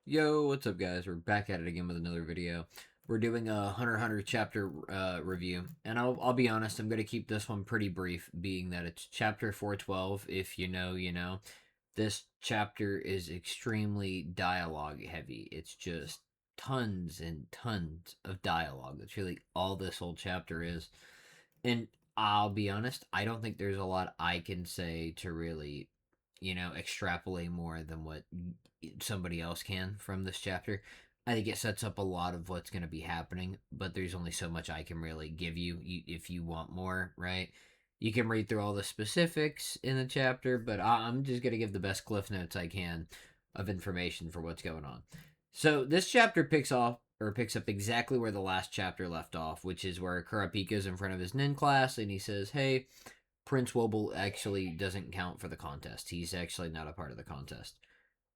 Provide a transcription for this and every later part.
Yo, what's up, guys? We're back at it again with another video. We're doing a Hunter chapter review, and I'll be honest, I'm going to keep this one pretty brief, being that it's chapter 412. If you know, you know. This chapter is extremely dialogue heavy. It's just tons and tons of dialogue. That's really all this whole chapter is. And I'll be honest, I don't think there's a lot I can say to really, extrapolate more than what somebody else can from this chapter. I think it sets up a lot of what's going to be happening, but there's only so much I can really give you if you want more, right? You can read through all the specifics in the chapter, but I'm just going to give the best cliff notes I can of information for what's going on. So this chapter picks up exactly where the last chapter left off, which is where Kurapika's in front of his nin class and he says, "Hey, Prince Wobble actually doesn't count for the contest. He's actually not a part of the contest."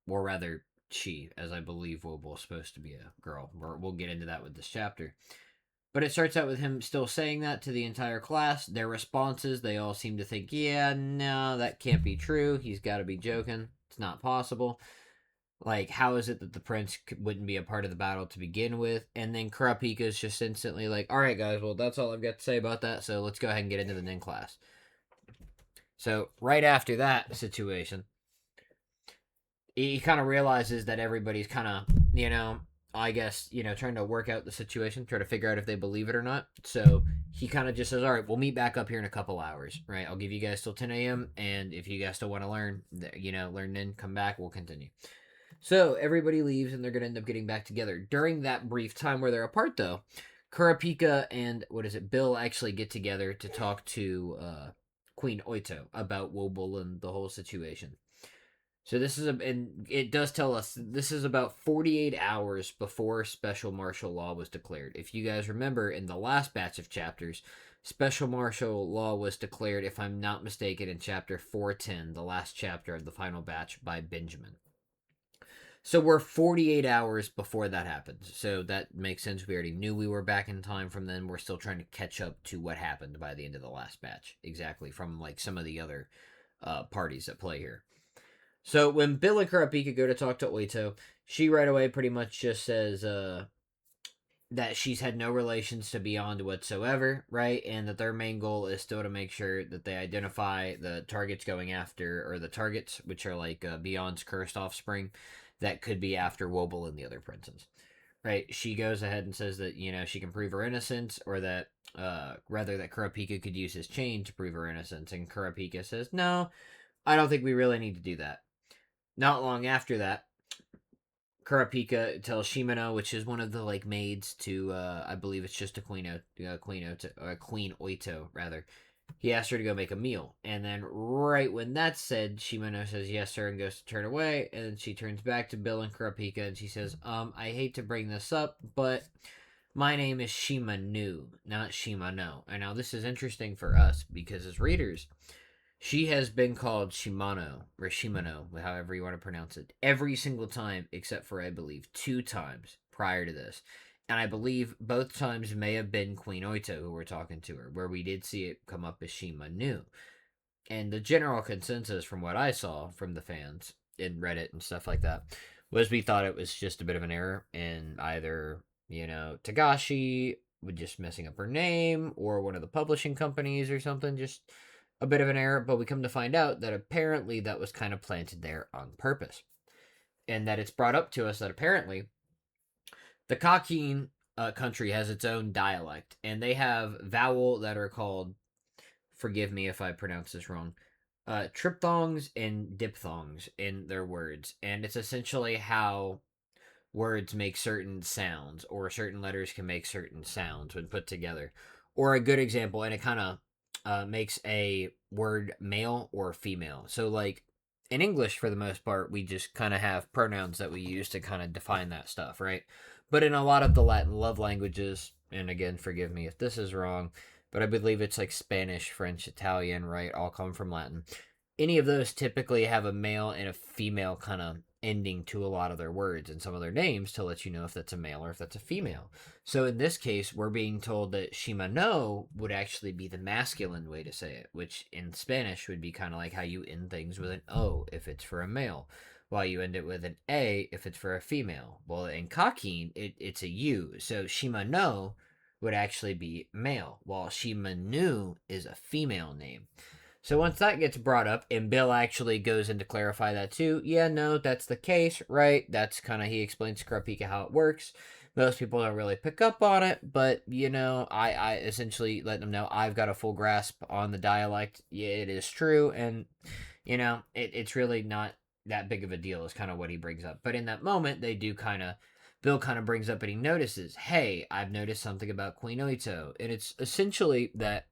Or rather, she, as I believe Wobble is supposed to be a girl. We'll get into that with this chapter. But it starts out with him still saying that to the entire class. Their responses, they all seem to think, yeah, no, that can't be true. He's got to be joking. It's not possible. Like, how is it that the prince wouldn't be a part of the battle to begin with? And then Kurapika's just instantly like, all right, guys, well, that's all I've got to say about that, so let's go ahead and get into the nin class. So, right after that situation, he kind of realizes that everybody's kind of, I guess, trying to work out the situation, try to figure out if they believe it or not. So he kind of just says, all right, we'll meet back up here in a couple hours, right? I'll give you guys till 10 a.m. And if you guys still want to learn, learn then come back, we'll continue. So everybody leaves and they're going to end up getting back together. During that brief time where they're apart, though, Kurapika and, Bill actually get together to talk to Queen Oito about Wobble and the whole situation. So and it does tell us this is about 48 hours before special martial law was declared. If you guys remember, in the last batch of chapters, special martial law was declared, if I'm not mistaken, in chapter 410, the last chapter of the final batch by Benjamin. So we're 48 hours before that happens. So that makes sense. We already knew we were back in time from then. We're still trying to catch up to what happened by the end of the last batch. Exactly, from like some of the other parties that play here. So when Bill and Kurapika go to talk to Oito, she right away pretty much just says that she's had no relations to Beyond whatsoever, right? And that their main goal is still to make sure that they identify the targets going after, or the targets, which are like Beyond's cursed offspring, that could be after Wobble and the other princes. Right? She goes ahead and says that, she can prove her innocence, or that, rather, that Kurapika could use his chain to prove her innocence. And Kurapika says, no, I don't think we really need to do that. Not long after that, Kurapika tells Shimano, which is one of the like maids to, I believe it's just a Queen Oito, rather. He asked her to go make a meal, and then right when that's said, Shimano says yes, sir, and goes to turn away, and then she turns back to Bill and Kurapika, and she says, I hate to bring this up, but my name is Shimanu, not Shimano. And now this is interesting for us, because as readers, she has been called Shimano, or Shimano, however you want to pronounce it, every single time except for, I believe, 2 times prior to this. And I believe both times may have been Queen Oito who were talking to her, where we did see it come up as Shimanu. And the general consensus from what I saw from the fans in Reddit and stuff like that was we thought it was just a bit of an error in either, Tagashi with just messing up her name, or one of the publishing companies or something, just a bit of an error, but we come to find out that apparently that was kind of planted there on purpose. And that it's brought up to us that apparently the Kakin country has its own dialect, and they have vowel that are called, forgive me if I pronounce this wrong, triphthongs and diphthongs in their words. And it's essentially how words make certain sounds, or certain letters can make certain sounds when put together. Or a good example, and it kind of makes a word male or female. So, like, in English, for the most part, we just kind of have pronouns that we use to kind of define that stuff, right? But in a lot of the Latin love languages, and again, forgive me if this is wrong, but I believe it's like Spanish, French, Italian, right? All come from Latin. Any of those typically have a male and a female kind of ending to a lot of their words and some of their names to let you know if that's a male or if that's a female. So in this case, we're being told that Shimano would actually be the masculine way to say it, which in Spanish would be kind of like how you end things with an O if it's for a male. while you end it with an A if it's for a female. Well, in Kakin, it's a U, so Shima no would actually be male, while Shima nu is a female name. So once that gets brought up, and Bill actually goes in to clarify that too, yeah, no, that's the case, right? That's kind of, he explains to Kurapika how it works. Most people don't really pick up on it, but, I essentially let them know I've got a full grasp on the dialect. Yeah, it is true, and, it's really not that big of a deal is kind of what he brings up. But in that moment, Bill kind of brings up and he notices, hey, I've noticed something about Queen Oito. And it's essentially that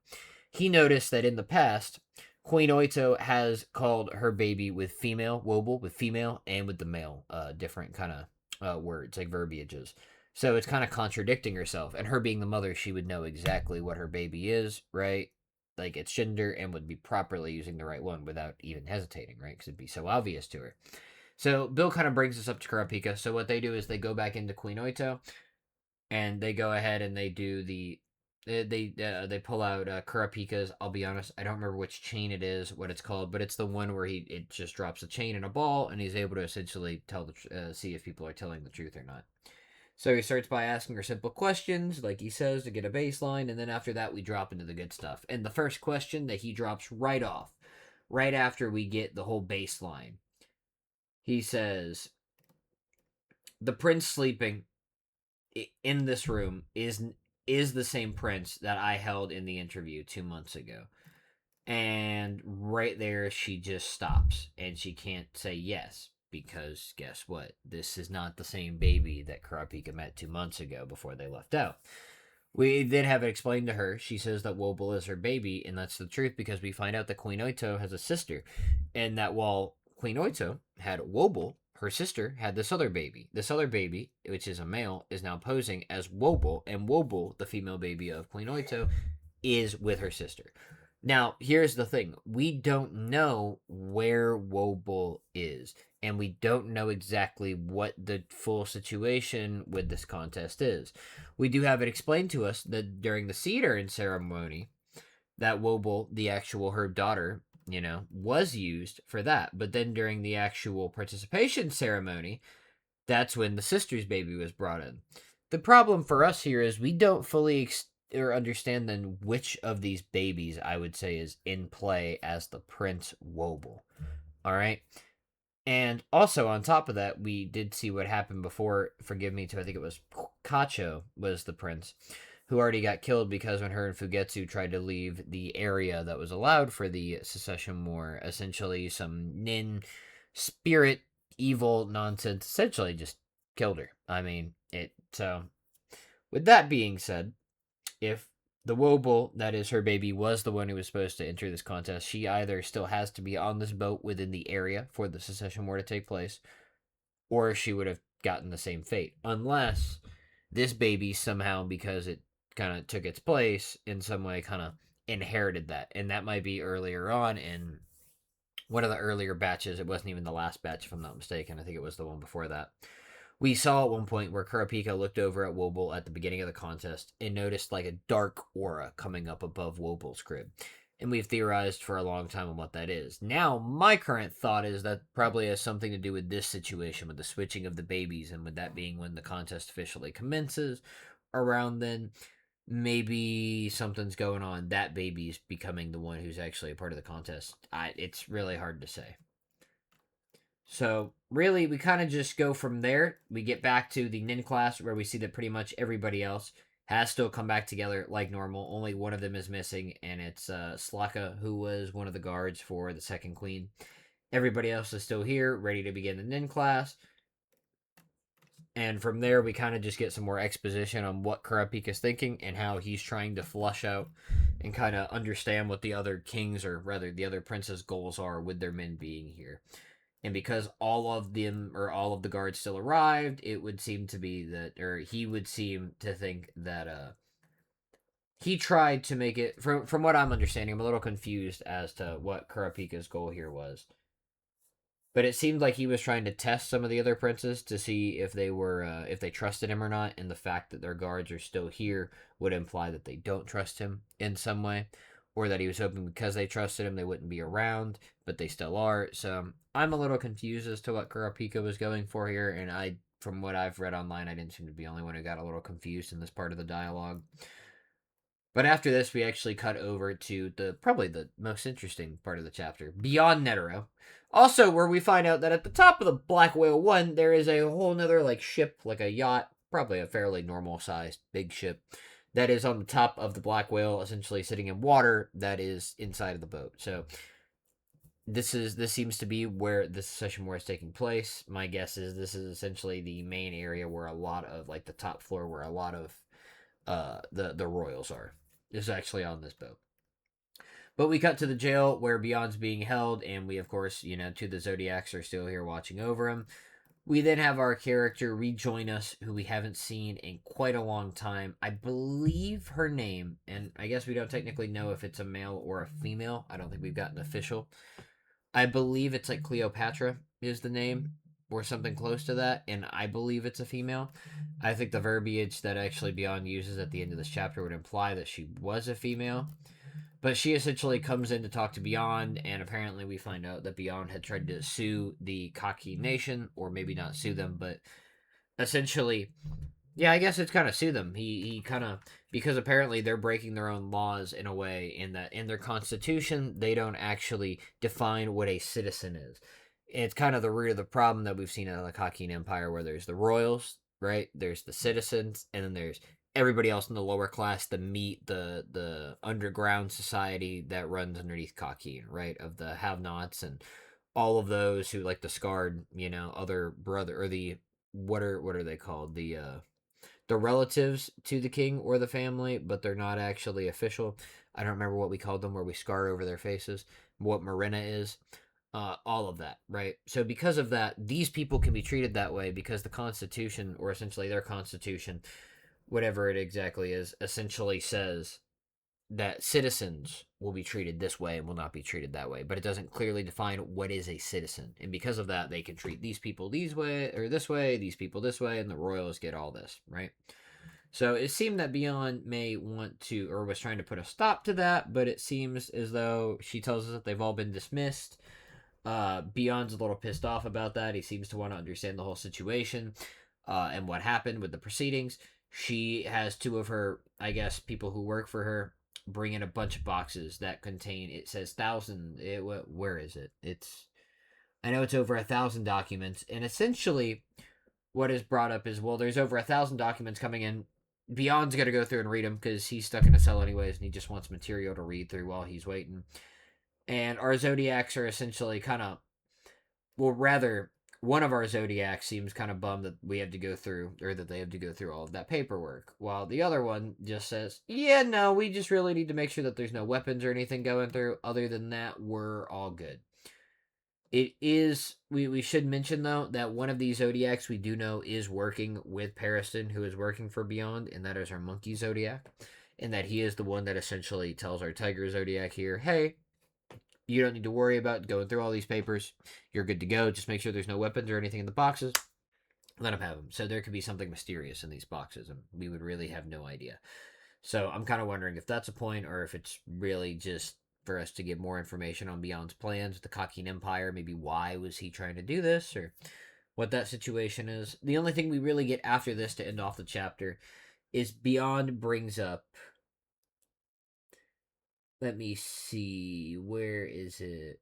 he noticed that in the past, Queen Oito has called her baby with female, Wobble, with female, and with the male, different kind of words, like verbiages. So it's kind of contradicting herself. And her being the mother, she would know exactly what her baby is, right? Like its gender, and would be properly using the right one without even hesitating, right? Because it'd be so obvious to her. So Bill kind of brings this up to Kurapika. So what they do is they go back into Queen Oito, and they go ahead and they do they pull out Kurapika's. I'll be honest, I don't remember which chain it is, what it's called, but it's the one where it just drops a chain and a ball, and he's able to essentially see if people are telling the truth or not. So he starts by asking her simple questions, like he says, to get a baseline, and then after that we drop into the good stuff. And the first question that he drops right off, right after we get the whole baseline, he says, "The prince sleeping in this room is the same prince that I held in the interview 2 months ago." And right there, she just stops and she can't say yes because guess what? This is not the same baby that Kurapika met 2 months ago before they left out. We then have it explained to her. She says that Wobble is her baby, and that's the truth because we find out that Queen Oito has a sister, and that while Queen Oito had Wobble, her sister had this other baby. This other baby, which is a male, is now posing as Wobble, and Wobble, the female baby of Queen Oito, is with her sister. Now, here's the thing. We don't know where Wobble is, and we don't know exactly what the full situation with this contest is. We do have it explained to us that during the seed urn ceremony, that Wobble, the actual her daughter, was used for that. But then during the actual participation ceremony, that's when the sister's baby was brought in. The problem for us here is we don't fully or understand then which of these babies I would say is in play as the Prince Wobble. All right. And also on top of that, we did see what happened before. Forgive me, too. I think it was Kacho was the prince who already got killed because when her and Fugetsu tried to leave the area that was allowed for the secession war, essentially some nin spirit evil nonsense essentially just killed her. I mean, it. So, with that being said, if the Wobble, that is her baby, was the one who was supposed to enter this contest, she either still has to be on this boat within the area for the secession war to take place, or she would have gotten the same fate. Unless this baby somehow, because it kind of took its place, in some way kind of inherited that. And that might be earlier on in one of the earlier batches. It wasn't even the last batch, if I'm not mistaken. I think it was the one before that. We saw at one point where Kurapika looked over at Wobble at the beginning of the contest and noticed like a dark aura coming up above Wobble's crib. And we've theorized for a long time on what that is. Now, my current thought is that probably has something to do with this situation, with the switching of the babies, and with that being when the contest officially commences. Around then, maybe something's going on. That baby's becoming the one who's actually a part of the contest. It's really hard to say. So, really, we kind of just go from there. We get back to the Nin class where we see that pretty much everybody else has still come back together like normal. Only one of them is missing, and it's Slaka, who was one of the guards for the second queen. Everybody else is still here, ready to begin the Nin class. And from there, we kind of just get some more exposition on what Kurapika's thinking and how he's trying to flush out and kind of understand what the other kings, or rather the other princes' goals are with their men being here. And because all of them, or all of the guards still arrived, it would seem to be that, or he would seem to think that he tried to make it, from what I'm understanding, I'm a little confused as to what Kurapika's goal here was. But it seemed like he was trying to test some of the other princes to see if they trusted him or not, and the fact that their guards are still here would imply that they don't trust him in some way. or that he was hoping because they trusted him they wouldn't be around, but they still are. So I'm a little confused as to what Kurapika was going for here, and from what I've read online, I didn't seem to be the only one who got a little confused in this part of the dialogue. But after this, we actually cut over to probably the most interesting part of the chapter, Beyond Netero. Also, where we find out that at the top of the Black Whale 1, there is a whole nother like ship, like a yacht, probably a fairly normal sized big ship, that is on the top of the Black Whale, essentially sitting in water that is inside of the boat. So this seems to be where this session war is taking place. My guess is this is essentially the main area where a lot of like the top floor where a lot of the royals are, is actually on this boat. But we cut to the jail where Beyond's being held, and we, of course, to the Zodiacs are still here watching over him. We then have our character rejoin us, who we haven't seen in quite a long time. I believe her name, and I guess we don't technically know if it's a male or a female. I don't think we've gotten official. I believe it's like Cleopatra is the name, or something close to that, and I believe it's a female. I think the verbiage that actually Beyond uses at the end of this chapter would imply that she was a female. But she essentially comes in to talk to Beyond, and apparently we find out that Beyond had tried to sue the Kaki Nation, or maybe not sue them, but essentially, yeah, I guess it's kind of sue them. He kind of, because apparently they're breaking their own laws in a way, in that in their constitution they don't actually define what a citizen is. It's kind of the root of the problem that we've seen in the Kakin Empire, where there's the royals, right? There's the citizens, and then there's everybody else in the lower class, the underground society that runs underneath Kakin, right? Of the have-nots and all of those who like the scarred, other brother, or the what are they called? The relatives to the king or the family, but they're not actually official. I don't remember what we called them, where we scarred over their faces. What Marina is. All of that, right? So because of that, these people can be treated that way because the Constitution, or essentially their Constitution, whatever it exactly is, essentially says that citizens will be treated this way and will not be treated that way. But it doesn't clearly define what is a citizen. And because of that, they can treat these people these way or this way, these people this way, and the royals get all this, right? So it seemed that Beyond may want to, or was trying to put a stop to that, but it seems as though she tells us that they've all been dismissed. Beyond's a little pissed off about that. He seems to want to understand the whole situation and what happened with the proceedings. She has two of her, I guess, people who work for her bring in a bunch of boxes that contain, it says where is it? I know it's over 1,000 documents, and essentially what is brought up is, well, there's over 1,000 documents coming in. Beyond's got to go through and read them because he's stuck in a cell anyways, and he just wants material to read through while he's waiting. And our Zodiacs are essentially kind of, well, rather, one of our Zodiacs seems kind of bummed that we have to go through, or that they have to go through all of that paperwork, while the other one just says, yeah, no, we just really need to make sure that there's no weapons or anything going through. Other than that, we're all good. It is, we should mention, though, that one of these Zodiacs we do know is working with Pariston, who is working for Beyond, and that is our Monkey Zodiac, and that he is the one that essentially tells our Tiger Zodiac here, hey, you don't need to worry about going through all these papers. You're good to go. Just make sure there's no weapons or anything in the boxes. Let him have them. So there could be something mysterious in these boxes, and we would really have no idea. So I'm kind of wondering if that's a point, or if it's really just for us to get more information on Beyond's plans with the Kakin Empire. Maybe why was he trying to do this, or what that situation is. The only thing we really get after this to end off the chapter is Beyond brings up, let me see, where is it?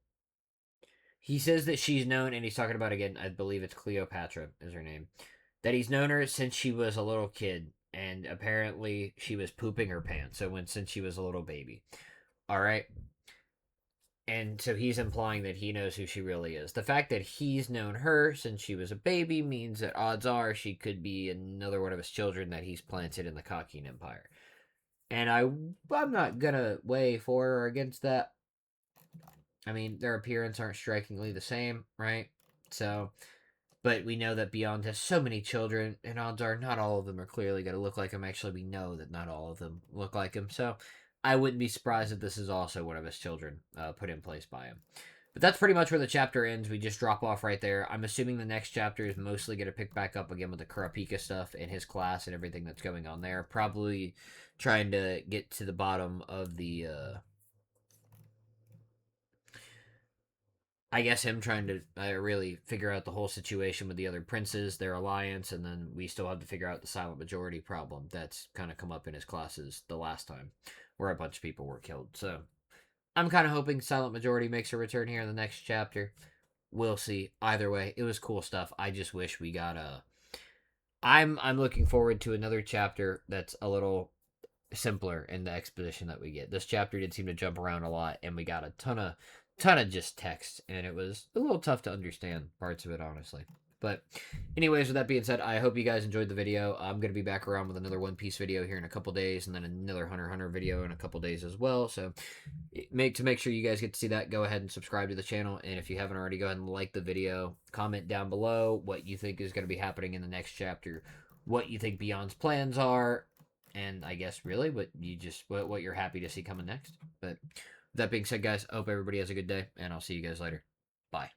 He says that she's known, and he's talking about, again, I believe it's Cleopatra is her name, that he's known her since she was a little kid, and apparently she was pooping her pants, since she was a little baby. All right? And so he's implying that he knows who she really is. The fact that he's known her since she was a baby means that odds are she could be another one of his children that he's planted in the Kakin Empire. And I'm not gonna weigh for or against that. I mean, their appearance aren't strikingly the same, right? So, but we know that Beyond has so many children, and odds are not all of them are clearly going to look like him. Actually, we know that not all of them look like him. So, I wouldn't be surprised if this is also one of his children put in place by him. But that's pretty much where the chapter ends. We just drop off right there. I'm assuming the next chapter is mostly going to pick back up again with the Kurapika stuff and his class and everything that's going on there. Probably trying to get to the bottom of the I guess him trying to really figure out the whole situation with the other princes, their alliance, and then we still have to figure out the silent majority problem that's kind of come up in his classes the last time, where a bunch of people were killed. So I'm kind of hoping silent majority makes a return here in the next chapter. We'll see. Either way, it was cool stuff. I just wish we got a. I'm looking forward to another chapter that's a little simpler in the exposition that we get. This chapter did seem to jump around a lot, and we got a ton of just text, and it was a little tough to understand parts of it, honestly. But anyways, with that being said, I hope you guys enjoyed the video. I'm going to be back around with another One Piece video here in a couple days, and then another Hunter video in a couple days as well. So make sure you guys get to see that, go ahead and subscribe to the channel. And if you haven't already, go ahead and like the video. Comment down below what you think is going to be happening in the next chapter, what you think Beyond's plans are, and I guess really what you're happy to see coming next. But with that being said, guys, I hope everybody has a good day, and I'll see you guys later. Bye.